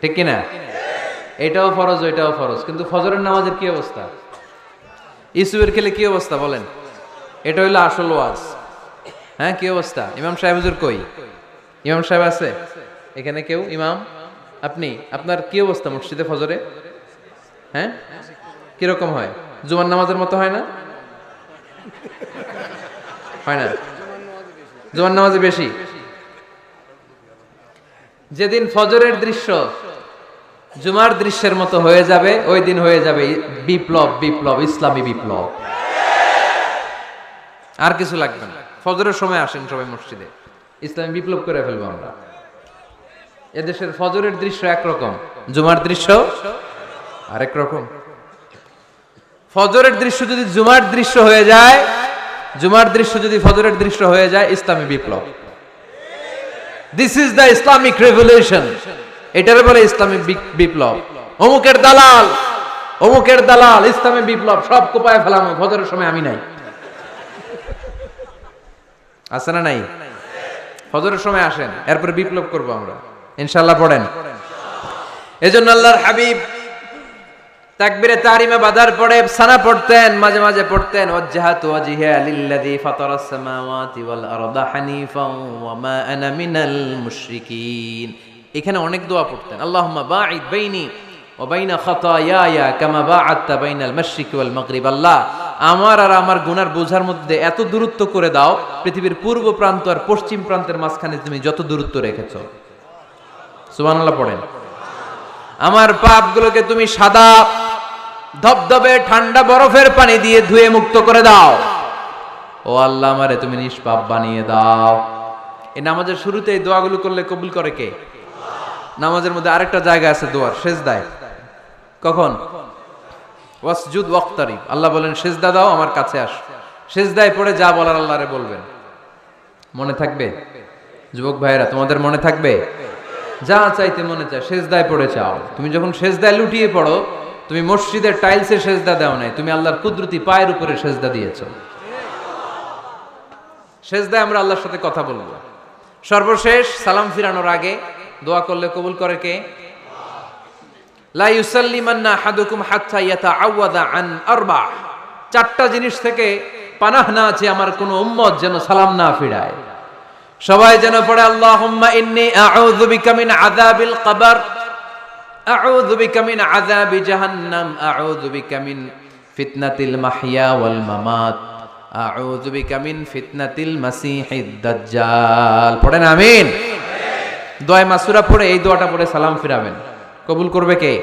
ঠিক কিনা? এটাও ফরজ ওইটাও ফরজ, কিন্তু ফজরের নামাজের কি অবস্থা? ইসুবের খেলে কি অবস্থা বলেন? এটা হইলো আসল ওয়াজ। হ্যাঁ, কি অবস্থা? ইমাম সাহেব হুজুর কই? ইমাম সাহেব আছে এখানে? কেউ ইমাম? আপনি, আপনার কি অবস্থা মসজিদে ফজরে? হ্যাঁ, কিরকম হয়? জুমার নামাজের মতো হয় না? হয় না? জুমার নামাজে বেশি। যেদিন ফজরের দৃশ্য জুমার দৃশ্যের মতো হয়ে যাবে, ওই দিন হয়ে যাবে বিপ্লব, বিপ্লব, ইসলামী বিপ্লব। আর কিছু লাগবে না। ফজরের সময় আসেন সবাই মসজিদে, ইসলামী বিপ্লব করে ফেলবো আমরা। এদেশের ফজরের দৃশ্য একরকম, জুমার দৃশ্য আরেক রকম। ফজরের দৃশ্য যদি জুমার দৃশ্য হয়ে যায়, জুমার দৃশ্য যদি ফজরের দৃশ্য হয়ে যায়, ইসলামী বিপ্লব। This is the Islamic revolution. এটার বলে ইসলামিক বিপ্লব। অমুকের দালাল, অমুকের দালাল, ইসলামী বিপ্লব সব কোপায় ফেলানো। ফজরের সময় আমি নাই, আছে না নাই? ফজরের সময় আসেন, এরপর বিপ্লব করবো আমরা ইনশাআল্লাহ। পড়েন। এজন্য আল্লাহর হাবিব তাকবীরে তাহরিমা বাদার পরে সানা পড়তেন, মাঝে মাঝে পড়তেন ওয়াজহাতু ওয়াজহিয়া লিল্লাযী ফাতারাস সামাওয়াতি ওয়াল আরদা হানিফাও ওয়া মা আনা মিনাল মুশরিকিন। এখানে অনেক দোয়া পড়তেন। আল্লাহুম্মা বাঈদ বাইনি ওয়া বাইনা খাতায়ায়া কামা বাআদতা বাইনাল মাশরিকি ওয়াল মাগরিব। আল্লাহ, আমার আর আমার গুনার বোঝার মধ্যে এত দূরত্ব করে দাও, পৃথিবীর পূর্ব প্রান্ত আর পশ্চিম প্রান্তের মাঝখানে তুমি যত দূরত্ব রেখেছো। সুবহানাল্লাহ পড়েন। আমার পাপগুলোকে তুমি সাদা ধবধবে ঠান্ডা বরফের পানি দিয়ে ধুয়ে মুক্ত করে দাও। ও আল্লাহ, আমারে তুমি নিষ্পাপ বানিয়ে দাও। এই নামাজের শুরুতে এই দোয়াগুলো করলে কবুল করে কে? নামাজের মধ্যে আরেকটা জায়গা আছে দোয়ার, সেজদায়। কখন? ওয়াসজুদ ওয়াক্তারিব। আল্লাহ বলেন সেজদা দাও, আমার কাছে আস। সেজদায় পড়ে যা বলার আল্লাহরে বলবেন। মনে থাকবে? যুবক ভাইয়েরা, তোমাদের মনে থাকবে? যা চাইতে মনে চায় সেজদায় পড়ে চাও। তুমি যখন সেজদায় লুটিয়ে পড়ো, তুমি মসজিদের টাইলসে সেজদা দাও নাই, তুমি আল্লাহর কুদরতি পায়ের উপরে সেজদা দিয়েছো। সেজদায় আমরা আল্লাহর সাথে কথা বলবো। সর্বশেষ সালাম ফিরানোর আগে দোয়া করলে কবুল করে কে? লা ইউসাল্লিমান্না আহাদুকুম হাত্তা ইয়াতাআওয়াদা আন আরবা। চারটা জিনিস থেকে পানাহ না আছে আমার কোন উম্মত যেন সালাম না ফিরায়। সবাই যেন পড়ে আল্লাহুম্মা ইন্নী আউযু বিকা মিন আযাবিল কবর, আউযু বিকা মিন আযাবি জাহান্নাম, আউযু বিকা মিন ফিতনাতিল মাহইয়া ওয়াল মামাত, আউযু বিকা মিন ফিতনাতিল মাসিহিদ দাজ্জাল। পড়েন আমিন। দোয়া মাসুরা পড়ে এই দোয়াটা পড়ে সালাম ফিরাবেন। কবুল করবে কে?